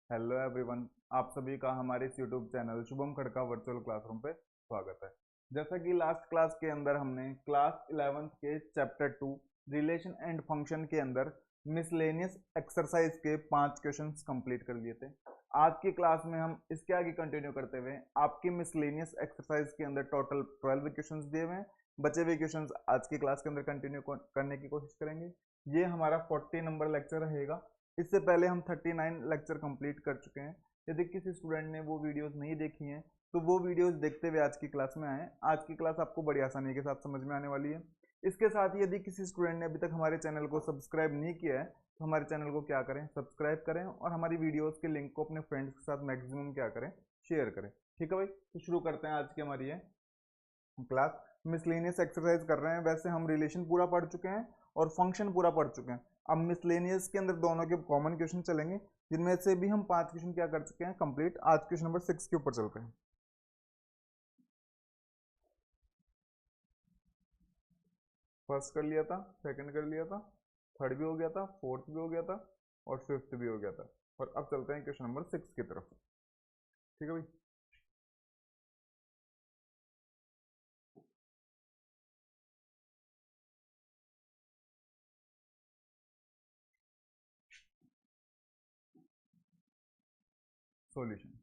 Hello everyone. आप सभी का हमारे इस YouTube channel Shubham Khadka virtual classroom पे स्वागत है। जैसा कि लास्ट क्लास के अंदर हमने क्लास 11th के चैप्टर 2 रिलेशन एंड फंक्शन के अंदर मिसलेनियस एक्सरसाइज के 5 क्वेश्चंस कंप्लीट कर लिए थे। आज की क्लास में हम इसके आगे कंटिन्यू करते हुए आपकी मिसलेनियस एक्सरसाइज के अंदर टोटल 12 क्वेश्चंस दिए हुए हैं। बचे हुए क्वेश्चंस आज की क्लास के अंदर कंटिन्यू करने की कोशिश करेंगे। ये हमारा 40 नंबर लेक्चर रहेगा। इससे पहले हम 39 लेक्चर कंप्लीट कर चुके हैं। यदि किसी स्टूडेंट ने वो वीडियोस नहीं देखी हैं तो वो वीडियोस देखते हुए आज की क्लास में आए। आज की क्लास आपको बड़ी आसानी के साथ समझ में आने वाली है। इसके साथ ही यदि किसी स्टूडेंट ने अभी तक हमारे चैनल को सब्सक्राइब नहीं किया है तो हमारे चैनल को क्या करें, सब्सक्राइब करें और हमारी वीडियोज़ के लिंक को अपने फ्रेंड्स के साथ मैक्सिमम क्या करें, शेयर करें। ठीक है भाई, तो शुरू करते हैं आज की हमारी ये क्लास। मिसलेनियस एक्सरसाइज कर रहे हैं। वैसे हम रिलेशन पूरा पढ़ चुके हैं और फंक्शन पूरा पढ़ चुके हैं। अब मिसलेनियस के अंदर दोनों के कॉमन क्वेश्चन चलेंगे, जिनमें से भी हम 5 क्वेश्चन क्या कर चुके हैं कंप्लीट। आज क्वेश्चन नंबर 6 के ऊपर चलते हैं। फर्स्ट कर लिया था, सेकंड कर लिया था, थर्ड भी हो गया था, फोर्थ भी हो गया था और फिफ्थ भी हो गया था। और अब चलते हैं क्वेश्चन नंबर 6 की तरफ। ठीक है भाई। सॉल्यूशन।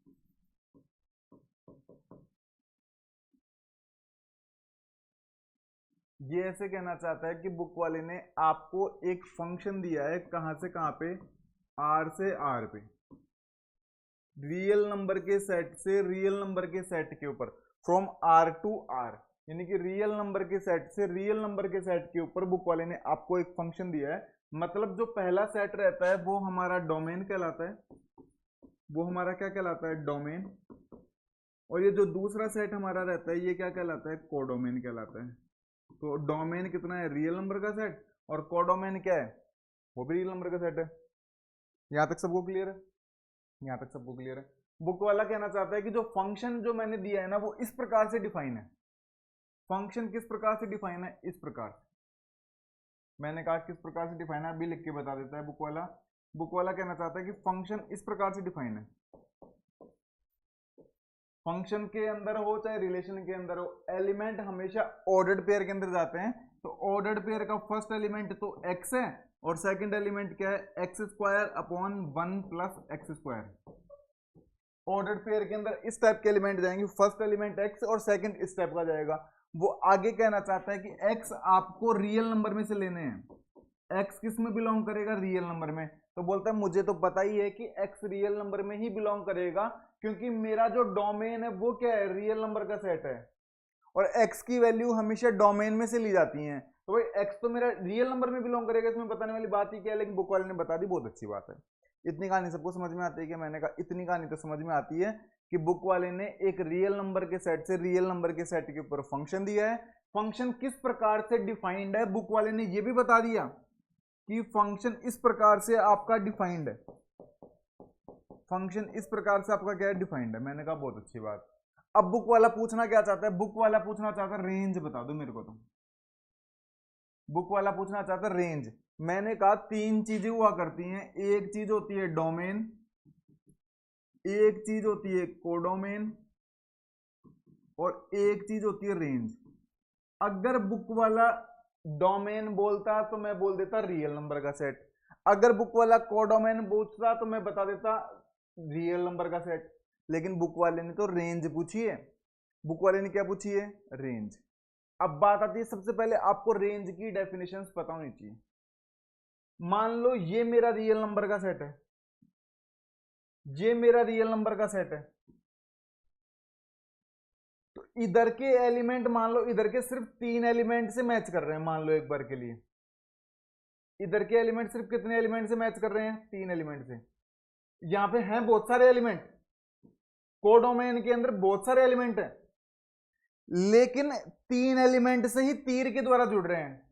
ये ऐसे कहना चाहता है कि बुक वाले ने आपको एक फंक्शन दिया है, कहां से कहां पे, आर से आर पे, रियल नंबर के सेट से रियल नंबर के सेट के ऊपर, फ्रॉम आर टू आर, यानी कि रियल नंबर के सेट से रियल नंबर के सेट के ऊपर बुक वाले ने आपको एक फंक्शन दिया है। मतलब जो पहला सेट रहता है वो हमारा डोमेन कहलाता है, वो हमारा क्या कहलाता है, डोमेन। और ये जो दूसरा सेट हमारा रहता है ये क्या कहलाता है, कोडोमेन कहलाता है। तो डोमेन कितना है, रियल नंबर का सेट, और कोडोमेन क्या है, वो भी रियल नंबर का सेट है। यहां तक सबको क्लियर है? यहां तक सबको क्लियर है? बुक वाला कहना चाहता है कि जो फंक्शन जो मैंने दिया है ना वो इस प्रकार से डिफाइन है। फंक्शन किस प्रकार से डिफाइन है, इस प्रकार से। मैंने कहा किस प्रकार से डिफाइन है, अभी लिख के बता देता है बुक वाला। बुक वाला कहना चाहता है कि फंक्शन इस प्रकार से डिफाइन है। फंक्शन के अंदर हो चाहे रिलेशन के अंदर हो, एलिमेंट हमेशा ऑर्डर्ड पेयर के अंदर जाते हैं। तो ऑर्डर्ड पेयर का फर्स्ट एलिमेंट तो एक्स है और सेकंड एलिमेंट क्या है, x square upon 1 plus x square. Ordered pair के अंदर इस टाइप के एलिमेंट जाएंगे, फर्स्ट एलिमेंट एक्स और सेकंड इस टाइप का जाएगा। वो आगे कहना चाहता है कि एक्स आपको रियल नंबर में से लेने हैं। एक्स किस में बिलोंग करेगा, रियल नंबर में। तो बोलता है मुझे तो पता ही है कि एक्स रियल नंबर में ही बिलोंग करेगा, क्योंकि मेरा जो डोमेन है वो क्या है, रियल नंबर का सेट है। और एक्स की वैल्यू हमेशा डोमेन में से ली जाती है। तो भाई एक्स तो मेरा रियल नंबर में बिलोंग करेगा, इसमें बताने वाली बात ही क्या है, लेकिन बुक वाले ने बता दी, बहुत अच्छी बात है। इतनी कहानी सबको समझ में आती है कि, मैंने कहा इतनी कहानी तो समझ में आती है कि बुक वाले ने एक रियल नंबर के सेट से रियल नंबर के सेट के ऊपर फंक्शन दिया है। फंक्शन किस प्रकार से डिफाइंड है, बुक वाले ने यह भी बता दिया कि फंक्शन इस प्रकार से आपका डिफाइंड है। फंक्शन इस प्रकार से आपका क्या है, डिफाइंड है। मैंने कहा बहुत अच्छी बात। अब बुक वाला पूछना क्या चाहता है, बुक वाला पूछना चाहता है रेंज बता दो मेरे को। तुम बुक वाला पूछना चाहता है रेंज। मैंने कहा तीन चीजें हुआ करती हैं, एक चीज होती है डोमेन, एक चीज होती है कोडोमेन और एक चीज होती है रेंज। अगर बुक वाला डोमेन बोलता तो मैं बोल देता रियल नंबर का सेट, अगर बुक वाला कोडोमेन पूछता तो मैं बता देता रियल नंबर का सेट। लेकिन बुक वाले ने तो रेंज पूछी है। बुक वाले ने क्या पूछी है, रेंज। अब बात आती है, सबसे पहले आपको रेंज की डेफिनेशंस पता होनी चाहिए। मान लो ये मेरा रियल नंबर का सेट है, ये मेरा रियल नंबर का सेट है। तो इधर के एलिमेंट, मान लो इधर के सिर्फ 3 एलिमेंट से मैच कर रहे हैं, मान लो एक बार के लिए इधर के एलिमेंट सिर्फ कितने एलिमेंट से मैच कर रहे हैं, 3 एलिमेंट से। यहां पे हैं बहुत सारे एलिमेंट, कोडोमेन के अंदर बहुत सारे एलिमेंट हैं, लेकिन 3 एलिमेंट से ही तीर के द्वारा जुड़ रहे हैं।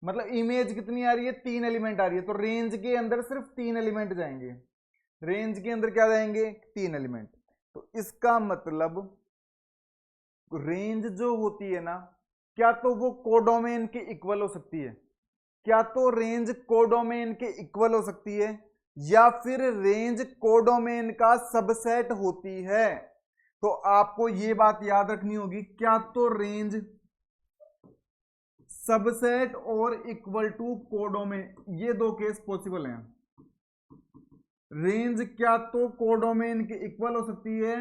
मतलब इमेज कितनी आ रही है, 3 एलिमेंट आ रही है। तो रेंज के अंदर सिर्फ 3 एलिमेंट जाएंगे, रेंज के अंदर क्या जाएंगे, 3 एलिमेंट। तो इसका मतलब रेंज जो होती है ना, क्या तो वो कोडोमेन के इक्वल हो सकती है, क्या तो रेंज कोडोमेन के इक्वल हो सकती है, या फिर रेंज कोडोमेन का सबसेट होती है। तो आपको ये बात याद रखनी होगी, क्या तो रेंज सबसेट और इक्वल टू कोडोमेन, ये दो केस पॉसिबल हैं। रेंज क्या तो कोडोमेन के इक्वल हो सकती है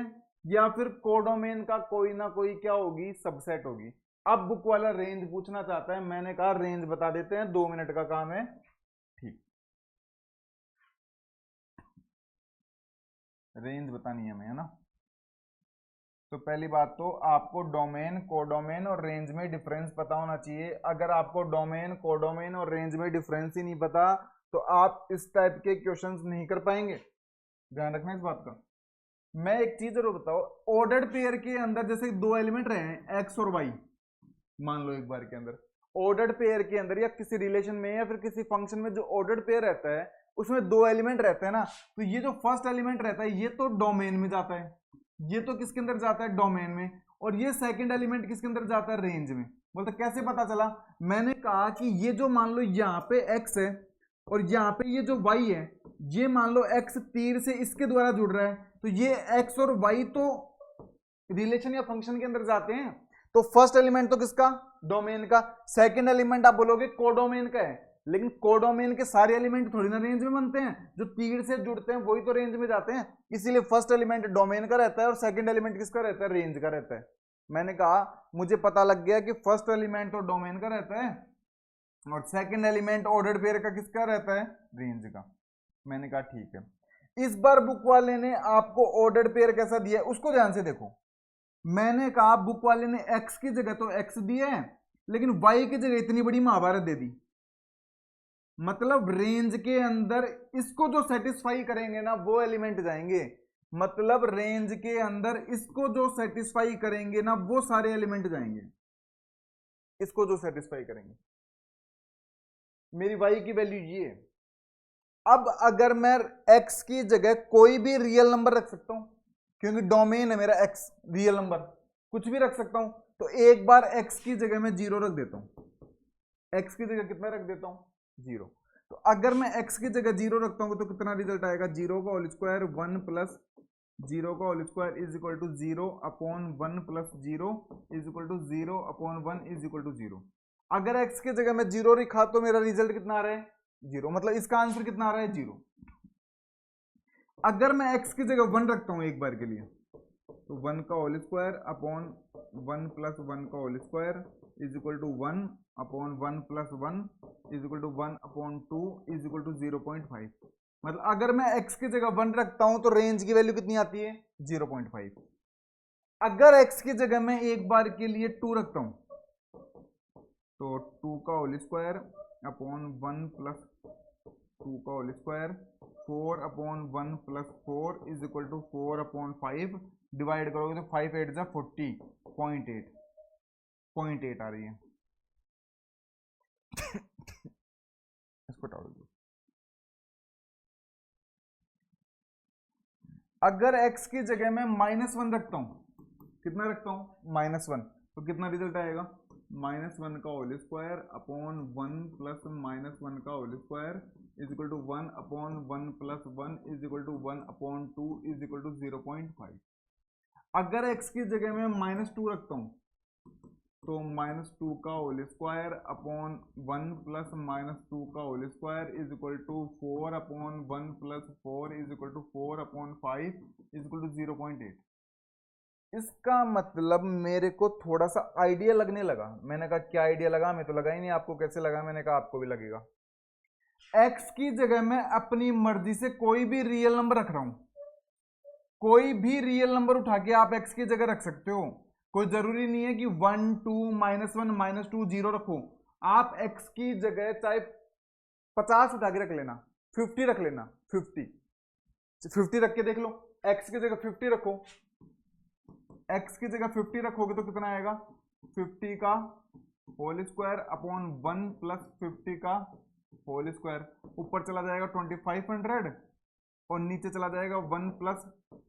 या फिर कोडोमेन का कोई ना कोई क्या होगी, सबसेट होगी। अब बुक वाला रेंज पूछना चाहता है, मैंने कहा रेंज बता देते हैं, 2 मिनट का काम है। ठीक, रेंज बतानी है हमें, है ना। तो पहली बात तो आपको डोमेन, कोडोमेन और रेंज में डिफरेंस पता होना चाहिए। अगर आपको डोमेन, कोडोमेन और रेंज में डिफरेंस ही नहीं पता तो आप इस टाइप के क्वेश्चंस नहीं कर पाएंगे, ध्यान रखना इस बात का। मैं एक चीज जरूर बताओ, ऑर्डर्ड पेयर के अंदर जैसे दो एलिमेंट रहे हैं एक्स और वाई, मान लो एक बार के अंदर ऑर्डर्ड पेयर के अंदर या किसी रिलेशन में या फिर किसी फंक्शन में जो ऑर्डर्ड पेयर रहता है उसमें दो एलिमेंट रहते हैं ना, तो ये जो फर्स्ट एलिमेंट रहता है ये तो डोमेन में जाता है, ये तो किसके अंदर जाता है, डोमेन में, और ये सेकंड एलिमेंट किसके अंदर जाता है, रेंज में। बोलते कैसे पता चला, मैंने कहा कि ये जो मान लो यहाँ पे x है और यहाँ पे ये जो y है, ये मान लो x तीर से इसके द्वारा जुड़ रहा है, तो ये x और y तो रिलेशन या फंक्शन के अंदर जाते हैं। तो फर्स्ट एलिमेंट तो किसका, डोमेन का, सेकंड एलिमेंट आप बोलोगे कोडोमेन का है, लेकिन कोडोमेन के सारे एलिमेंट थोड़ी ना रेंज में बनते हैं, जो तीर से जुड़ते हैं वही तो रेंज में जाते हैं। इसीलिए फर्स्ट एलिमेंट डोमेन का रहता है और सेकंड एलिमेंट किसका रहता है, रेंज का रहता है। मैंने कहा मुझे पता लग गया कि फर्स्ट एलिमेंट तो डोमेन का रहता है और सेकंड एलिमेंट ऑर्डर्ड पेयर का किसका रहता है, रेंज का। मैंने कहा ठीक है। इस बार बुक वाले ने आपको ऑर्डर्ड पेयर कैसा दिया है उसको ध्यान से देखो। मैंने कहा बुक वाले ने x की जगह तो x दिया है, लेकिन y की जगह इतनी बड़ी महाभारत दे दी। मतलब रेंज के अंदर इसको जो सेटिस्फाई करेंगे ना वो एलिमेंट जाएंगे, मतलब रेंज के अंदर इसको जो सेटिस्फाई करेंगे ना वो सारे एलिमेंट जाएंगे, इसको जो सेटिस्फाई करेंगे। मेरी y की वैल्यू ये। अब अगर मैं x की जगह कोई भी रियल नंबर रख सकता हूं, क्योंकि डोमेन है मेरा x, रियल नंबर कुछ भी रख सकता हूं, तो एक बार x की जगह मैं 0 रख देता हूं। x की जगह कितना रख देता हूं, 0। तो अगर मैं x की जगह 0 रखता हूं तो कितना रिजल्ट आएगा, 0 का होल स्क्वायर 1 प्लस 0 का whole square is equal to 0 upon 1 plus 0 is equal to 0 upon 1 is equal to 0। अगर x की जगह मैं 0 लिखा तो मेरा रिजल्ट कितना आ रहा है, 0, मतलब इसका आंसर कितना आ रहा है, 0। अगर मैं x की जगह 1 रखता हूं एक बार के लिए, तो 1 का होल स्क्वायर अपॉन 1 प्लस 1 का whole square is equal to 1 upon 1 plus 1 is equal to 1 upon 2 is equal to 0.5। मतलब अगर मैं x की जगह 1 रखता हूं तो रेंज की वैल्यू कितनी आती है, 0.5। अगर x की जगह मैं एक बार के लिए 2 रखता हूं तो 2 का होल स्क्वायर अपॉन 1 प्लस 2 का whole square 4 upon 1 plus 4 is equal to 4 upon 5, divide करोगे तो 5 8 जा 40, 0.8 आ रही है। इसको टाल दो। अगर x की जगह मैं -1 रखता हूं, कितना रखता हूं, -1, तो कितना रिजल्ट आएगा, -1 का होल स्क्वायर अपॉन 1 प्लस -1 का whole square is equal to 1 upon 1 plus 1 is equal to 1 upon 2 is equal to 0.5। अगर x की जगह मैं -2 रखता हूं तो -2 का होल स्क्वायर अपॉन 1 प्लस -2 का whole square is equal to 4 upon 1 plus 4 is equal to 4 upon 5 is equal to 0.8। इसका मतलब मेरे को थोड़ा सा आइडिया लगने लगा। मैंने कहा क्या आइडिया लगा, मैं तो लगा ही नहीं, आपको कैसे लगा, मैंने कहा आपको भी लगेगा। x की जगह मैं अपनी मर्जी से कोई भी रियल नंबर रख रहा हूं, कोई भी रियल नंबर उठा के आप x की जगह रख सकते हो, कोई जरूरी नहीं है कि 1 2 -1 -2 0 रखो। आप x की जगह चाहे 50 उठा के रख लेना, 50 रख लेना, 50 रख के देख लो। x की जगह 50 रखो, x की जगह 50 रखोगे तो कितना आएगा, 50 का होल स्क्वायर अपॉन 1 प्लस 50 का होल स्क्वायर, ऊपर चला जाएगा 2500 और नीचे चला जाएगा 1 प्लस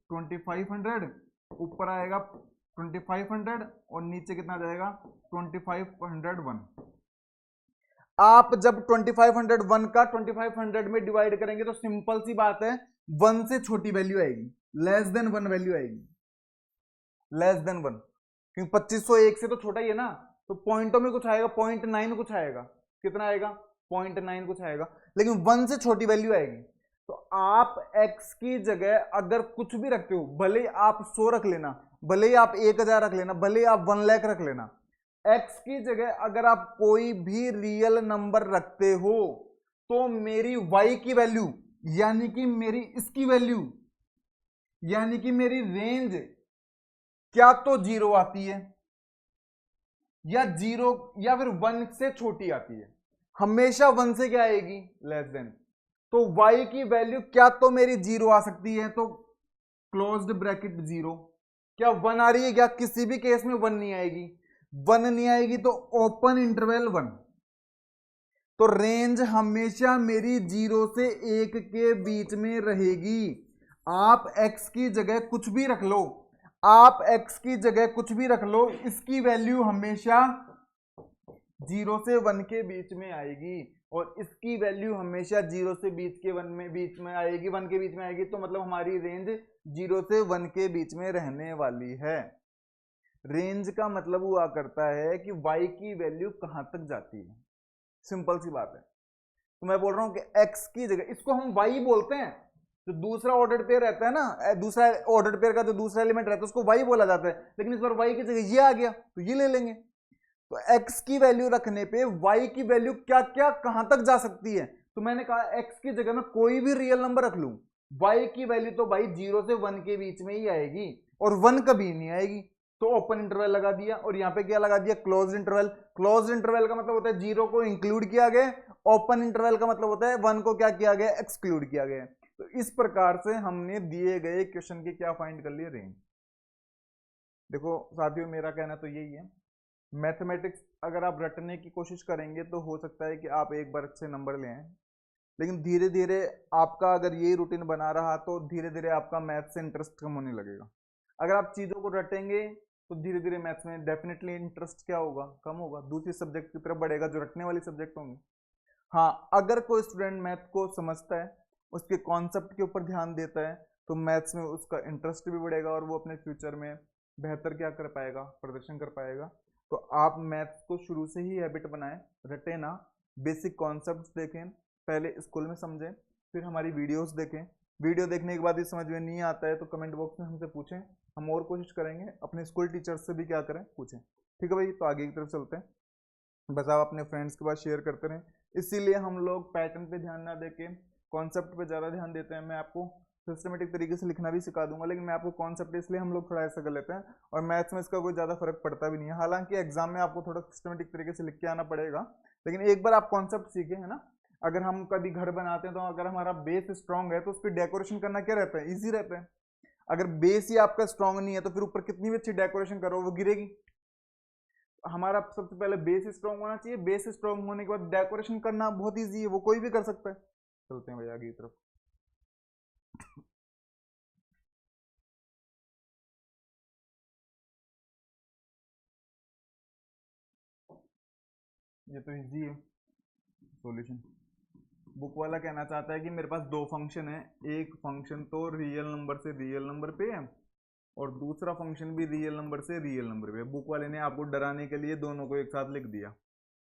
2500, ऊपर आएगा 2500 और नीचे कितना जाएगा 2501। आप जब 2500 1 का 2500 में डिवाइड करेंगे तो सिंपल सी बात है 1 से छोटी वैल्यू आएगी, लेस देन 1 वैल्यू आएगी, लेस देन 1, क्योंकि 2501 से तो छोटा ही है ना, तो पॉइंटों में कुछ आएगा, 0.9 कुछ आएगा, कितना आएगा 0.9 कुछ आएगा, लेकिन 1 से छोटी वैल्यू आएगी। तो आप x की जगह अगर कुछ भी रखते हो, भले ही आप 100 रख लेना, भले ही आप 1000 रख लेना, भले ही आप 1 लाख रख लेना, x की जगह अगर आप कोई भी रियल नंबर रखते हो तो मेरी y की वैल्यू यानी कि मेरी इसकी वैल्यू यानी कि मेरी रेंज क्या तो 0 आती है या 0 या फिर 1 से छोटी आती है, हमेशा 1 से क्या आएगी लेस देन। तो y की वैल्यू क्या तो मेरी 0 आ सकती है, तो क्लोज्ड ब्रैकेट 0, क्या 1 आ रही है, क्या किसी भी केस में 1 नहीं आएगी, 1 नहीं आएगी तो ओपन इंटरवल 1। तो रेंज हमेशा मेरी 0 से 1 के बीच में रहेगी। आप x की जगह कुछ भी रख लो, आप x की जगह कुछ भी रख लो, इसकी वैल्यू हमेशा 0 से 1 के बीच में आएगी और इसकी वैल्यू हमेशा 0 से 20 के 1 में बीच में आएगी, 1 के बीच में आएगी, तो मतलब हमारी रेंज 0 से 1 के बीच में रहने वाली है। रेंज का मतलब हुआ करता है कि y की वैल्यू कहां तक जाती है, सिंपल सी बात है। तो मैं बोल रहा हूं कि x की जगह, इसको हम y बोलते हैं, जो दूसरा ऑर्डर्ड पेयर रहता है ना, दूसरा ऑर्डर्ड पेयर का जो दूसरा एलिमेंट रहता है उसको y बोला जाता है, लेकिन इस बार y की जगह ये आ गया तो ये ले लेंगे। तो x की वैल्यू रखने पे y की वैल्यू क्या क्या कहां तक जा सकती है, तो मैंने कहा x की जगह में कोई भी रियल नंबर रख लूं, y की वैल्यू तो भाई 0 से 1 के बीच में ही आएगी और 1 कभी नहीं आएगी, तो ओपन इंटरवल लगा दिया और यहां पे क्या लगा दिया क्लोज इंटरवल। क्लोज इंटरवल का मतलब होता है 0 को इंक्लूड किया गया, ओपन इंटरवल का मतलब होता है 1 को क्या किया गया एक्सक्लूड किया गया। तो इस प्रकार से हमने दिए गए क्वेश्चन के क्या फाइंड कर लिए रेंज। देखो साथियों मेरा कहना तो यही है, मैथमेटिक्स अगर आप रटने की कोशिश करेंगे तो हो सकता है कि आप एक बार अच्छे नंबर ले आए, लेकिन धीरे धीरे आपका अगर यही रूटीन बना रहा तो धीरे धीरे आपका मैथ से इंटरेस्ट कम होने लगेगा। अगर आप चीज़ों को रटेंगे तो धीरे धीरे मैथ्स में डेफिनेटली इंटरेस्ट क्या होगा कम होगा, दूसरी सब्जेक्ट की तरफ बढ़ेगा जो रटने वाली सब्जेक्ट होंगी। हाँ अगर कोई स्टूडेंट मैथ को समझता है, उसके कॉन्सेप्ट के ऊपर ध्यान देता है, तो मैथ्स में उसका इंटरेस्ट भी बढ़ेगा और वो अपने फ्यूचर में बेहतर क्या कर पाएगा प्रदर्शन कर पाएगा। तो आप मैथ्स को शुरू से ही हैबिट बनाएं, रटे ना, बेसिक कॉन्सेप्ट्स देखें, पहले स्कूल में समझें, फिर हमारी वीडियोस देखें, वीडियो देखने के बाद भी समझ में नहीं आता है तो कमेंट बॉक्स में हमसे पूछें, हम और कोशिश करेंगे अपने स्कूल टीचर्स से भी क्या करें पूछें। ठीक है भाई, तो आगे की तरफ चलते हैं, बस आप अपने फ्रेंड्स के पास शेयर करते रहें। इसीलिए हम लोग पैटर्न पे ध्यान ना देके कॉन्सेप्ट पे ज़्यादा ध्यान देते हैं। मैं आपको सिस्टमेटिक तरीके से लिखना भी सिखा दूंगा, लेकिन मैं आपको कॉन्सेप्ट इसलिए हम लोग थोड़ा ऐसा कर लेते हैं और मैथ्स में इसका कोई ज़्यादा फर्क पड़ता भी नहीं है। हालांकि एग्जाम में आपको थोड़ा सिस्टमेटिक तरीके से लिख के आना पड़ेगा, लेकिन एक बार आप कॉन्सेप्ट सीखे है ना, अगर हम कभी घर बनाते हैं तो अगर हमारा बेस स्ट्रांग है तो उस पर डेकोरेशन करना क्या रहता है ईजी रहता है। अगर बेस ही आपका स्ट्रांग नहीं है तो फिर ऊपर कितनी भी अच्छी डेकोरेशन करो वो गिरेगी। हमारा सबसे पहले बेस स्ट्रांग होना चाहिए, बेस स्ट्रांग होने के बाद डेकोरेशन करना बहुत इजी है, वो कोई भी कर सकता है। चलते हैं भैया आगे की तरफ। ये तो इजी है सॉल्यूशन। बुक वाला कहना चाहता है कि मेरे पास दो फंक्शन है, एक फंक्शन तो रियल नंबर से रियल नंबर पे है और दूसरा फंक्शन भी रियल नंबर से रियल नंबर पे है। बुक वाले ने आपको डराने के लिए दोनों को एक साथ लिख दिया।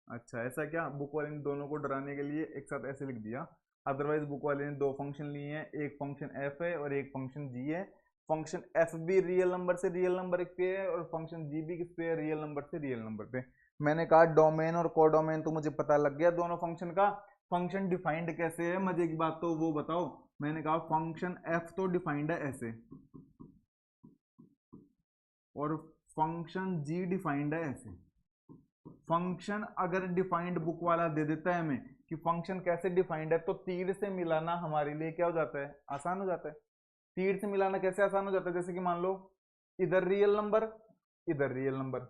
अच्छा ऐसा क्या, बुक वाले ने दोनों को डराने के लिए एक साथ ऐसे लिख दिया, अदरवाइज बुक वाले ने दो फंक्शन लिए हैं, एक फंक्शन एफ है और एक फंक्शन जी है। फंक्शन एफ भी रियल नंबर से रियल नंबर पे है और फंक्शन जी भी किस पे है रियल नंबर से रियल नंबर पे। मैंने कहा डोमेन और कोडोमेन तो मुझे पता लग गया दोनों फंक्शन का, फंक्शन डिफाइंड कैसे है मजे की बात तो वो बताओ। मैंने कहा फंक्शन एफ तो डिफाइंड है ऐसे और फंक्शन जी डिफाइंड है ऐसे। फंक्शन अगर डिफाइंड बुक वाला दे देता है हमें कि फंक्शन कैसे डिफाइंड है तो तीर से मिलाना हमारे लिए क्या हो जाता है आसान हो जाता है। तीर से मिलाना कैसे आसान हो जाता है, जैसे कि मान लो इधर रियल नंबर इधर रियल नंबर,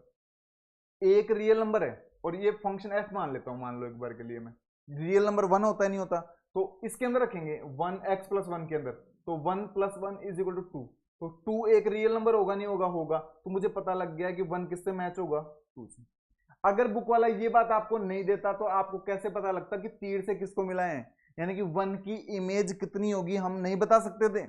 एक रियल नंबर है और ये फंक्शन एफ मान लेता हूं, मान लो एक बार के लिए मैं, रियल नंबर 1 होता है नहीं होता, तो इसके अंदर रखेंगे 1x+1 के अंदर, तो 1+1 इज इक्वल टू 2, तो 2 एक रियल नंबर होगा नहीं होगा, होगा, तो मुझे पता लग गया कि 1 किससे मैच होगा 2 से। अगर बुक वाला ये बात आपको नहीं देता तो आपको कैसे पता लगता कि तीर से किसको मिला है, यानी कि 1 की इमेज कितनी होगी, हम नहीं बता सकते थे।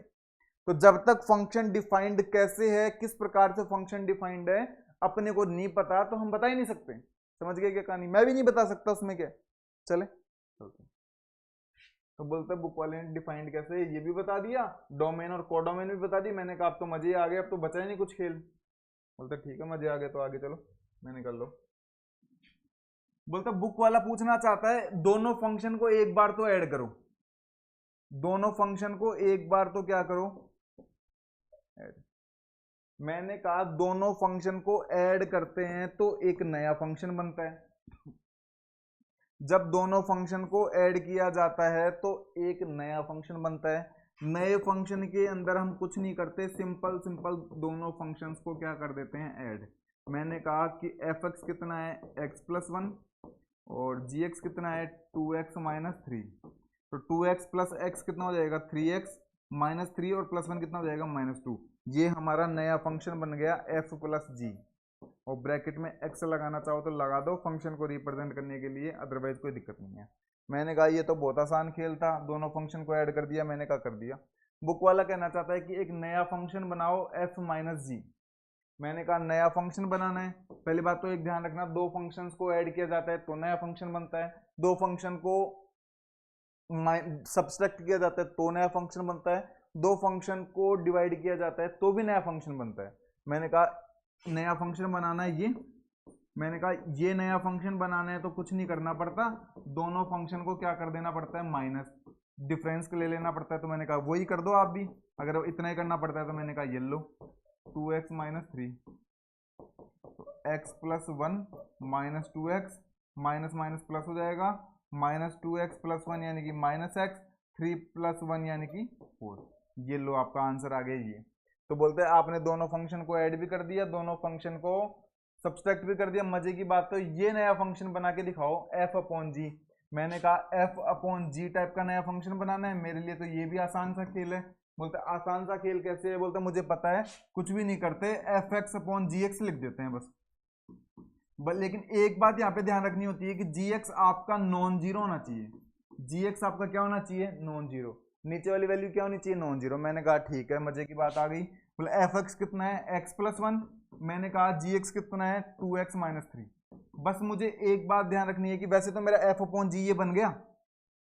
तो जब तक फंक्शन डिफाइंड कैसे है, किस प्रकार से फंक्शन डिफाइंड है, अपने को नहीं पता तो हम बता ही नहीं सकते। समझ गए क्या कहानी? मैं भी नहीं बता सकता उसमें क्या। चले चलते। तो बोलते बुक वाले ने डिफाइंड कैसे, ये भी बता दिया, डोमेन और कोडोमेन भी बता दी। मैंने कहा अब तो मजे आ गए, अब तो बचा ही नहीं कुछ खेल। बोलते ठीक है मजे आ गए तो आगे चलो, मैंने कर लो। बोलता बुक वाला पूछना चाहता है दोनों फंक्शन को एक बार तो ऐड करो, दोनों फंक्शन को एक बार तो क्या करो, ऐड। मैंने कहा दोनों फंक्शन को ऐड करते हैं तो एक नया फंक्शन बनता है। जब दोनों फंक्शन को ऐड किया जाता है तो एक नया फंक्शन बनता है। नए फंक्शन के अंदर हम कुछ नहीं करते, सिंपल सिंपल दोनों फंक्शंस को क्या कर देते हैं, ऐड। मैंने कहा कि एफ एक्स कितना है, एक्स प्लस वन, और जी एक्स कितना है, 2x माइनस थ्री। तो 2x प्लस एक्स कितना हो जाएगा, 3x माइनस थ्री, और प्लस वन कितना हो जाएगा, -2। ये हमारा नया फंक्शन बन गया एफ प्लस जी। और ब्रैकेट में एक्स लगाना चाहो तो लगा दो फंक्शन को रिप्रेजेंट करने के लिए, अदरवाइज कोई दिक्कत नहीं है। मैंने कहा ये तो बहुत आसान खेल था, दोनों फंक्शन को ऐड कर दिया, मैंने कहा कर दिया। बुक वाला कहना चाहता है कि एक नया फंक्शन बनाओ एफ माइनस जी। मैंने कहा नया फंक्शन बनाना है। पहली बात तो एक ध्यान रखना, दो फंक्शंस को ऐड किया जाता है तो नया फंक्शन बनता है, दो फंक्शन को सब्सट्रैक्ट किया जाता है तो नया फंक्शन बनता है, दो फंक्शन को डिवाइड किया जाता है तो भी नया फंक्शन बनता है। मैंने कहा नया फंक्शन बनाना है ये, मैंने कहा ये नया फंक्शन बनाना है तो कुछ नहीं करना पड़ता, दोनों फंक्शन को क्या कर देना पड़ता है, माइनस, डिफरेंस ले लेना पड़ता है। तो मैंने कहा वही कर दो आप भी, अगर इतना ही करना पड़ता है तो मैंने कहा ये लो 2x माइनस थ्री, तो x plus one minus 2x, minus minus plus हो जाएगा, माइनस 2x प्लस वन यानी कि माइनस एक्स, 3 प्लस वन यानी कि 4। ये लो आपका आंसर आ गया ये। तो बोलते हैं आपने दोनों फंक्शन को ऐड भी कर दिया, दोनों फंक्शन को सब्सट्रैक्ट भी कर दिया। मजे की बात तो ये नया फंक्शन बना के दिखाओ एफ अपॉन जी। मैंने कहा एफ अपॉन जी टाइप का नया फंक्शन बनाना है, मेरे लिए तो ये भी आसान सा खेल है। बोलते आसान सा खेल कैसे है, बोलते मुझे पता है, कुछ भी नहीं करते, एफ एक्स अपॉन जी एक्स लिख देते हैं बस। लेकिन एक बात यहाँ पे ध्यान रखनी होती है कि जी एक्स आपका नॉन जीरो होना चाहिए, जी एक्स आपका क्या होना चाहिए, नॉन जीरो। नीचे वाली वैल्यू क्या होनी चाहिए, नॉन जीरो। मैंने कहा ठीक है, मजे की बात आ गई। बोले एफ एक्स कितना है, एक्स प्लस वन। मैंने कहा जी एक्स कितना है, 2x माइनस थ्री। बस मुझे एक बात ध्यान रखनी है कि वैसे तो मेरा एफ अपॉन जी ये बन गया,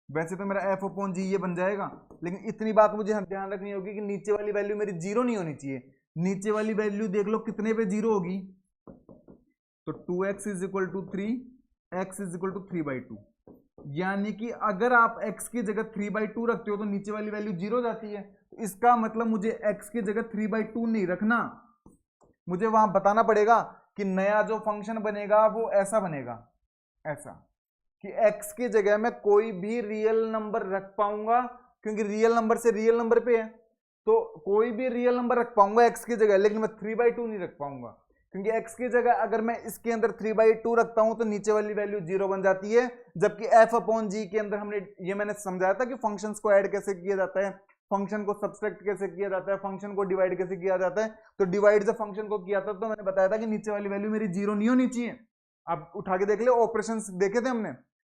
वैसे तो मेरा एफ अपॉन जी ये बन जाएगा, लेकिन इतनी बात मुझे ध्यान रखनी होगी कि नीचे वाली वैल्यू मेरी जीरो नहीं होनी चाहिए। नीचे वाली वैल्यू देख लो कितने पे जीरो होगी, तो 2x is equal to 3, x is equal to 3/2। यानी कि अगर आप x की जगह 3/2 रखते हो तो नीचे वाली वैल्यू जीरो जाती है। तो इसका मतलब मुझे x की जगह 3/2 नहीं रखना, मुझे वहां बताना पड़ेगा कि नया जो फंक्शन बनेगा वो ऐसा बनेगा, ऐसा कि x की जगह मैं कोई भी रियल नंबर रख पाऊंगा, क्योंकि रियल नंबर से रियल नंबर पे है, तो कोई भी रियल नंबर रख पाऊंगा x की जगह, लेकिन मैं 3/2 नहीं रख पाऊंगा, क्योंकि x की जगह अगर मैं इसके अंदर 3/2 रखता हूं तो नीचे वाली वैल्यू जीरो बन जाती है। जबकि f अपॉन जी के अंदर हमने ये मैंने समझाया था कि फंक्शंस को ऐड कैसे किया जाता है, फंक्शन को सब्सट्रैक्ट कैसे किया जाता है, फंक्शन को डिवाइड कैसे किया जाता है। तो डिवाइड जब फंक्शन को किया था तो मैंने बताया था कि नीचे वाली वैल्यू मेरी जीरो नहीं होनी चाहिए। आप उठा के देख ले, ऑपरेशंस देखे थे हमने,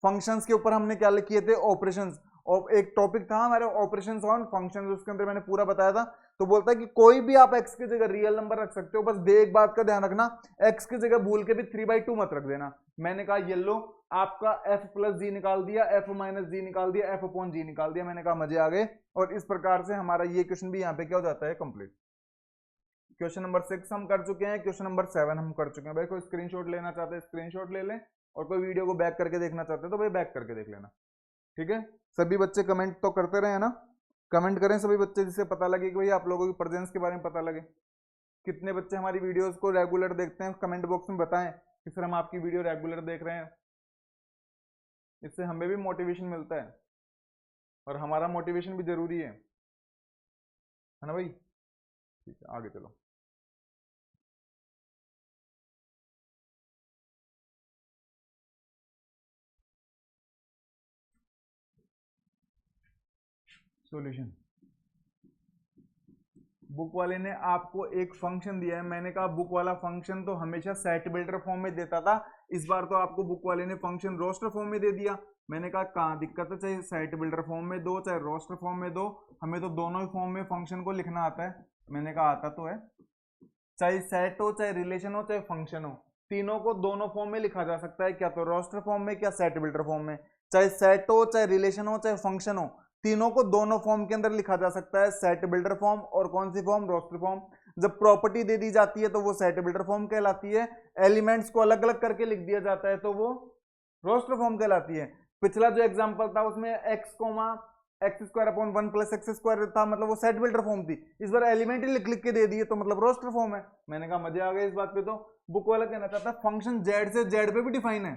फंक्शंस के ऊपर हमने क्या किए थे, ऑपरेशंस। और एक टॉपिक था हमारे ऑपरेशंस ऑन फंक्शंस, उसके अंदर मैंने पूरा बताया था। तो बोलता है कि कोई भी आप x की जगह रियल नंबर रख सकते हो, बस एक बात का ध्यान रखना, x की जगह भूल के भी 3/2 मत रख देना। मैंने कहा ये लो आपका f प्लस जी निकाल दिया, f माइनस जी निकाल दिया, f अपॉन जी निकाल दिया। मैंने कहा मजे आ गए। और इस प्रकार से हमारा ये क्वेश्चन भी यहाँ पे क्या हो जाता है, कंप्लीट। क्वेश्चन नंबर 6 हम कर चुके हैं, क्वेश्चन नंबर 7 हम कर चुके हैं। भाई कोई स्क्रीनशॉट लेना चाहते हैं स्क्रीनशॉट ले लें, और कोई वीडियो को बैक करके देखना चाहते हैं तो भाई बैक करके देख लेना, ठीक है। सभी बच्चे कमेंट तो करते रहे ना, कमेंट करें सभी बच्चे, जिससे पता लगे कि भाई आप लोगों की प्रेजेंस के बारे में पता लगे। कितने बच्चे हमारी वीडियोस को रेगुलर देखते हैं, कमेंट बॉक्स में बताएं कि सर हम आपकी वीडियो रेगुलर देख रहे हैं। इससे हमें भी मोटिवेशन मिलता है, और हमारा मोटिवेशन भी जरूरी है ना भाई। ठीक है आगे चलो। सॉल्यूशन, बुक वाले ने आपको एक फंक्शन दिया है। मैंने कहा बुक वाला फंक्शन तो हमेशा सेट बिल्डर फॉर्म में देता था, इस बार तो आपको बुक वाले ने फंक्शन रोस्टर फॉर्म में दे दिया। मैंने कहा कहाँ दिक्कत है, चाहे सेट बिल्डर फॉर्म में दो चाहे रोस्टर फॉर्म में दो, हमें तो दोनों ही फॉर्म में फंक्शन को लिखना आता है। मैंने कहा आता तो है, चाहे सेट हो चाहे रिलेशन हो चाहे फंक्शन हो, तीनों को दोनों फॉर्म में लिखा जा सकता है, क्या तो रोस्टर फॉर्म में क्या सेट बिल्डर फॉर्म में। चाहे सेट हो चाहे रिलेशन हो चाहे फंक्शन हो, तीनों को दोनों फॉर्म के अंदर लिखा जा सकता है, सेट बिल्डर फॉर्म और कौन सी फॉर्म, रोस्टर फॉर्म। जब प्रॉपर्टी दे दी जाती है तो वो सेट बिल्डर फॉर्म कहलाती है, एलिमेंट्स को अलग अलग करके लिख दिया जाता है तो वो रोस्टर फॉर्म कहलाती है। पिछला जो एग्जांपल था उसमें x x square upon 1 plus x square था, मतलब वो सेट बिल्डर फॉर्म थी। इस बार एलिमेंट ही लिख लिख के दे दिए तो मतलब रोस्टर फॉर्म है। मैंने कहा मजे आ गए इस बात पे। तो बुक वाला कहना चाहता है फंक्शन जेड से जेड पे भी डिफाइन है,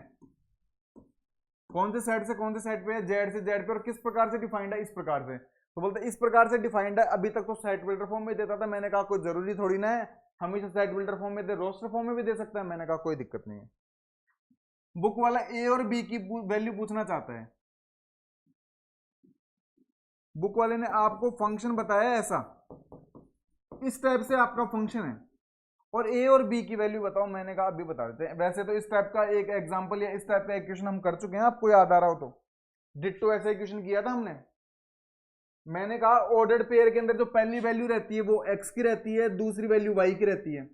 कौन से सेट से कौन से सेट पे है, जेड से जेड पे, और किस प्रकार से डिफाइंड है, इस प्रकार से। तो बोलते इस प्रकार से डिफाइंड है। अभी तक तो सेट बिल्डर फॉर्म में देता था, मैंने कहा कोई जरूरी थोड़ी ना है हमेशा सेट बिल्डर फॉर्म में दे, रोस्टर फॉर्म में भी दे सकता है। मैंने कहा कोई दिक्कत नहीं है। बुक वाला ए और बी की वैल्यू पूछना चाहता है। बुक वाले ने आपको फंक्शन बताया ऐसा, इस टाइप से आपका फंक्शन है और ए और बी की वैल्यू बताओ। मैंने कहा अभी बता देते हैं। वैसे तो इस टाइप का एक एग्जांपल या इस टाइप का इक्वेशन हम कर चुके हैं, आपको याद आ रहा हो तो डिट्टो ऐसा इक्वेशन किया था हमने। मैंने कहा ऑर्डर्ड पेयर के अंदर जो पहली वैल्यू रहती है वो एक्स की रहती है, दूसरी वैल्यू वाई की रहती है।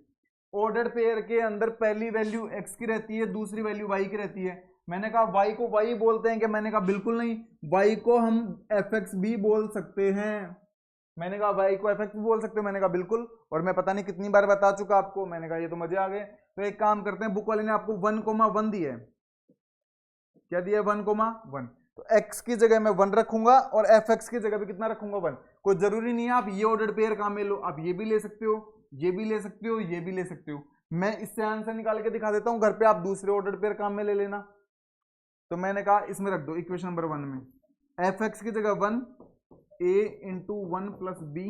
ऑर्डर्ड पेयर के अंदर पहली वैल्यू एक्स की रहती है, दूसरी वैल्यू वाई की रहती है। मैंने कहा वाई को वाई बोलते हैं क्या? मैंने कहा बिल्कुल नहीं, वाई को हम एफ एक्स भी बोल सकते हैं। मैंने कहा वाई को एफ एक्स भी बोल सकते हैं, मैंने कहा बिल्कुल, और मैं पता नहीं कितनी बार बता चुका आपको। मैंने कहा ये तो मजे आ गए। तो एक काम करते हैं, बुक वाले ने आपको 1,1 दिया है। क्या दिया है? 1,1। तो x की जगह मैं 1 रखूंगा और fx की जगह भी कितना रखूंगा? 1। कोई जरूरी नहीं है आप ये ऑर्डर्ड पेयर काम में लो, आप ये भी ले सकते हो, ये भी ले सकते हो, ये भी ले सकते हो। मैं इससे आंसर निकाल के दिखा देता हूं, घर पे आप दूसरे ऑर्डर्ड पेयर काम में ले लेना। तो मैंने कहा इसमें रख दो इक्वेशन नंबर 1 में fx की जगह 1, a इंटू 1 प्लस बी,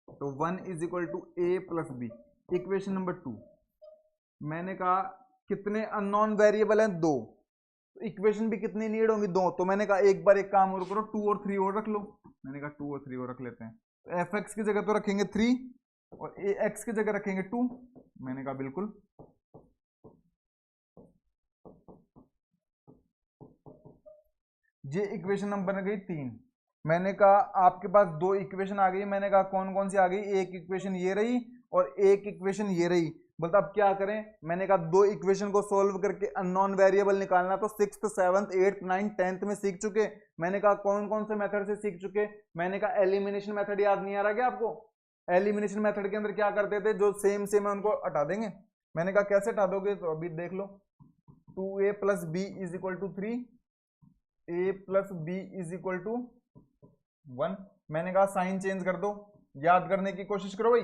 तो 1 is equal to a plus b. Equation number 2 मैंने कहा कितने अननोन वेरिएबल हैं? 2। इक्वेशन भी कितनी नीड होंगी? 2। तो मैंने कहा एक बार एक काम और करो, 2 और 3 और रख लो। मैंने कहा 2 और 3 और रख लेते हैं। तो एफ एक्स की जगह तो रखेंगे 3 और ए एक्स की जगह रखेंगे 2। मैंने कहा बिल्कुल। ये इक्वेशन नंबर बन गई 3। मैंने कहा आपके पास 2 इक्वेशन आ गई। मैंने कहा कौन कौन सी आ गई? एक इक्वेशन ये रही और एक इक्वेशन ये रही। बोलता अब क्या करें? मैंने कहा 2 इक्वेशन को सोल्व करके अननोन वेरिएबल निकालना तो 6th 7th 8th 9th 10th में सीख चुके। मैंने कहा कौन कौन से मेथड से सीख चुके? मैंने कहा एलिमिनेशन मेथड याद नहीं आ रहा क्या आपको? एलिमिनेशन मेथड के अंदर क्या करते थे? जो सेम सेम है उनको हटा देंगे। मैंने कहा कैसे हटा दोगे? तो अभी देख लो, 2a plus b is equal to 3, a plus b is equal to 1। मैंने कहा साइन चेंज कर दो, याद करने की कोशिश करो भाई।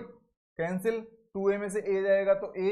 कैंसिल, 2a में से a जाएगा तो a,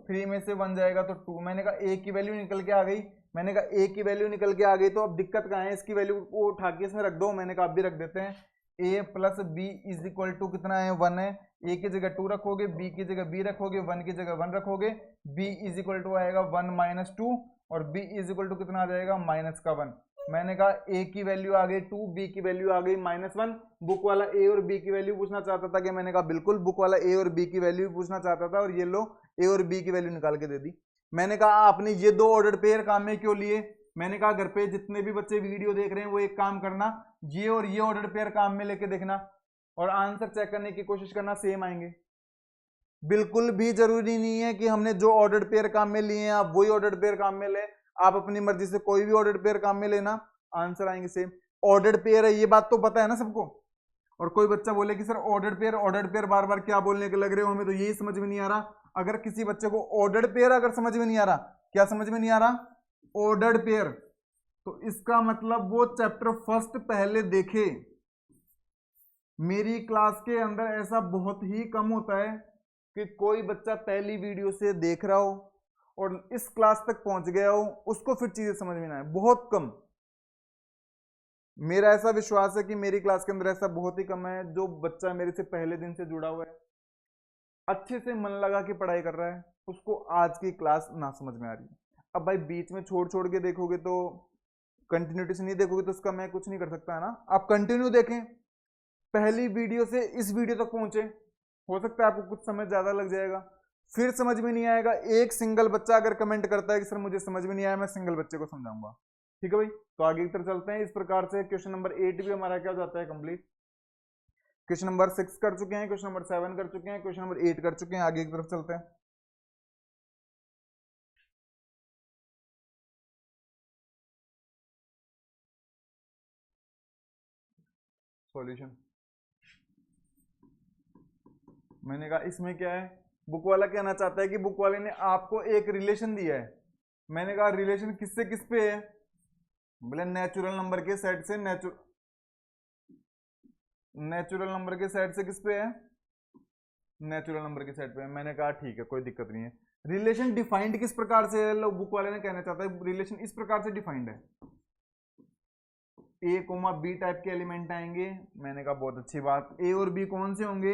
3 में से 1 जाएगा तो 2। मैंने कहा a की वैल्यू निकल के आ गई। मैंने कहा a की वैल्यू निकल के आ गई, तो अब दिक्कत कहाँ है? इसकी वैल्यू को उठा के इसमें रख दो। मैंने कहा अब भी रख देते हैं। a plus b is equal to कितना है? 1 है। a की जगह 2 रखोगे, b की जगह b रखोगे, 1 की जगह 1 रखोगे, b इज इक्वल टू आएगा 1 माइनस 2 और b इज इक्वल टू कितना आ जाएगा? माइनस का 1। मैंने कहा a की वैल्यू आ गई 2, b की वैल्यू आ गई -1। बुक वाला a और b की वैल्यू पूछना चाहता था कि? मैंने कहा बिल्कुल, बुक वाला a और b की वैल्यू पूछना चाहता था, और ये लो a और b की वैल्यू निकाल के दे दी। मैंने कहा आपने ये 2 ऑर्डर पेयर काम में क्यों लिए? मैंने कहा घर पे जितने भी बच्चे वीडियो देख रहे हैं वो एक काम करना, ये और ये ऑर्डर पेयर काम में लेके देखना और आंसर चेक करने की कोशिश करना, सेम आएंगे। बिल्कुल भी जरूरी नहीं है कि हमने जो ऑर्डर पेयर काम में लिए हैं आप वही ऑर्डर पेयर काम में ले। आप अपनी मर्जी से कोई भी ऑर्डर पेयर काम में लेना, आंसर आएंगे सेम। ऑर्डर्ड पेयर है ये बात तो पता है ना सबको। और कोई बच्चा बोले कि सर ऑर्डर्ड पेयर बार बार क्या बोलने के लग रहे हो, हमें तो यही समझ में नहीं आ रहा। अगर किसी बच्चे को ऑर्डर्ड पेयर अगर समझ में नहीं आ रहा, क्या समझ में नहीं आ रहा? ऑर्डर्ड पेयर, तो इसका मतलब वो चैप्टर फर्स्ट पहले देखे। मेरी क्लास के अंदर ऐसा बहुत ही कम होता है कि कोई बच्चा पहली वीडियो से देख रहा हो और इस क्लास तक पहुंच गया हो, उसको फिर चीजें समझ में ना आए, बहुत कम। मेरा ऐसा विश्वास है कि मेरी क्लास के अंदर ऐसा बहुत ही कम है जो बच्चा मेरे से पहले दिन से जुड़ा हुआ है, अच्छे से मन लगा के पढ़ाई कर रहा है, उसको आज की क्लास ना समझ में आ रही है। अब भाई बीच में छोड़ छोड़ के देखोगे तो, कंटिन्यूटी से नहीं देखोगे तो उसका मैं कुछ नहीं कर सकता है ना। आप कंटिन्यू देखें, पहली वीडियो से इस वीडियो तक पहुंचे, हो सकता है आपको कुछ समय ज्यादा लग जाएगा। फिर समझ में नहीं आएगा, एक सिंगल बच्चा अगर कमेंट करता है कि सर मुझे समझ में नहीं आया, मैं सिंगल बच्चे को समझाऊंगा। ठीक है भाई, तो आगे की तरफ चलते हैं। इस प्रकार से क्वेश्चन नंबर 8 भी हमारा क्या हो जाता है कंप्लीट। क्वेश्चन नंबर 6 कर चुके हैं, क्वेश्चन नंबर 7 कर चुके हैं, क्वेश्चन नंबर 8 कर चुके हैं। आगे की तरफ चलते हैं। सॉल्यूशन, मैंने कहा इसमें क्या है, बुक वाला कहना चाहता है कि बुक वाले ने आपको एक रिलेशन दिया है। मैंने कहा रिलेशन किससे किस पे है, बोले नेचुरल नंबर के सेट से नेचुरल नंबर के सेट से किस पे है, नेचुरल नंबर के सेट पे है। मैंने कहा ठीक है, कोई दिक्कत नहीं है। रिलेशन डिफाइंड किस प्रकार से है, बुक वाले ने कहना चाहता है रिलेशन इस प्रकार से डिफाइंड है, ए कोमा बी टाइप के एलिमेंट आएंगे। मैंने कहा बहुत अच्छी बात। ए और बी कौन से होंगे,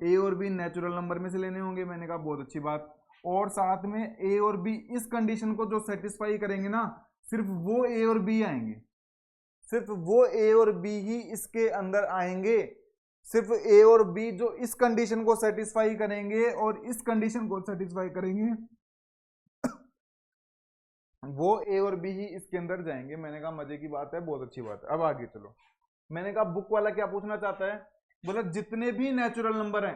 ए और बी नेचुरल नंबर में से लेने होंगे। मैंने कहा बहुत अच्छी बात। और साथ में ए और बी इस कंडीशन को जो सेटिस्फाई करेंगे ना, सिर्फ वो ए और बी आएंगे, सिर्फ वो ए और बी ही इसके अंदर आएंगे। सिर्फ ए और बी जो इस कंडीशन को सेटिस्फाई करेंगे और इस कंडीशन को सेटिस्फाई करेंगे, वो ए और बी ही इसके अंदर जाएंगे। मैंने कहा मजे की बात है, बहुत अच्छी बात है। अब आगे चलो। मैंने कहा बुक वाला क्या पूछना चाहता है, बोला जितने भी नेचुरल नंबर हैं,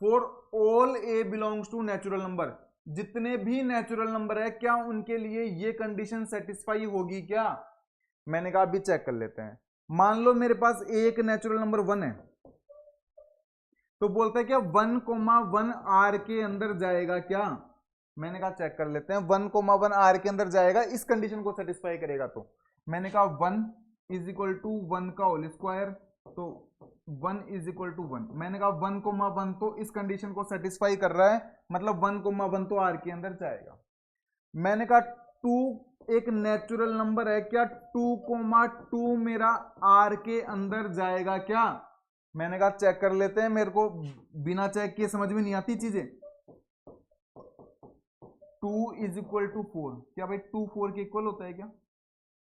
for all a belongs to natural number, जितने भी नेचुरल नंबर है क्या उनके लिए ये कंडीशन सेटिस्फाई होगी क्या। मैंने कहा अभी चेक कर लेते हैं। मान लो मेरे पास एक नेचुरल नंबर 1 है, तो बोलता है क्या 1,1 आर के अंदर जाएगा क्या। मैंने कहा चेक कर लेते हैं। 1,1 आर के अंदर जाएगा, इस कंडीशन को सेटिस्फाई करेगा। तो मैंने कहा 1 इज इक्वल टू 1 का होल स्क्वायर, तो 1 इज इक्वल टू 1। मैंने कहा 1,1 तो इस कंडीशन को सेटिस्फाई कर रहा है, मतलब 1,1 तो आर के अंदर जाएगा। मैंने कहा 2 एक नेचुरल नंबर है क्या, 2,2 मेरा आर के अंदर जाएगा क्या। मैंने कहा चेक कर लेते हैं, मेरे को बिना चेक किए समझ में नहीं आती चीजें। 2 इज इक्वल टू 4, क्या भाई 2 4 के इक्वल होता है क्या।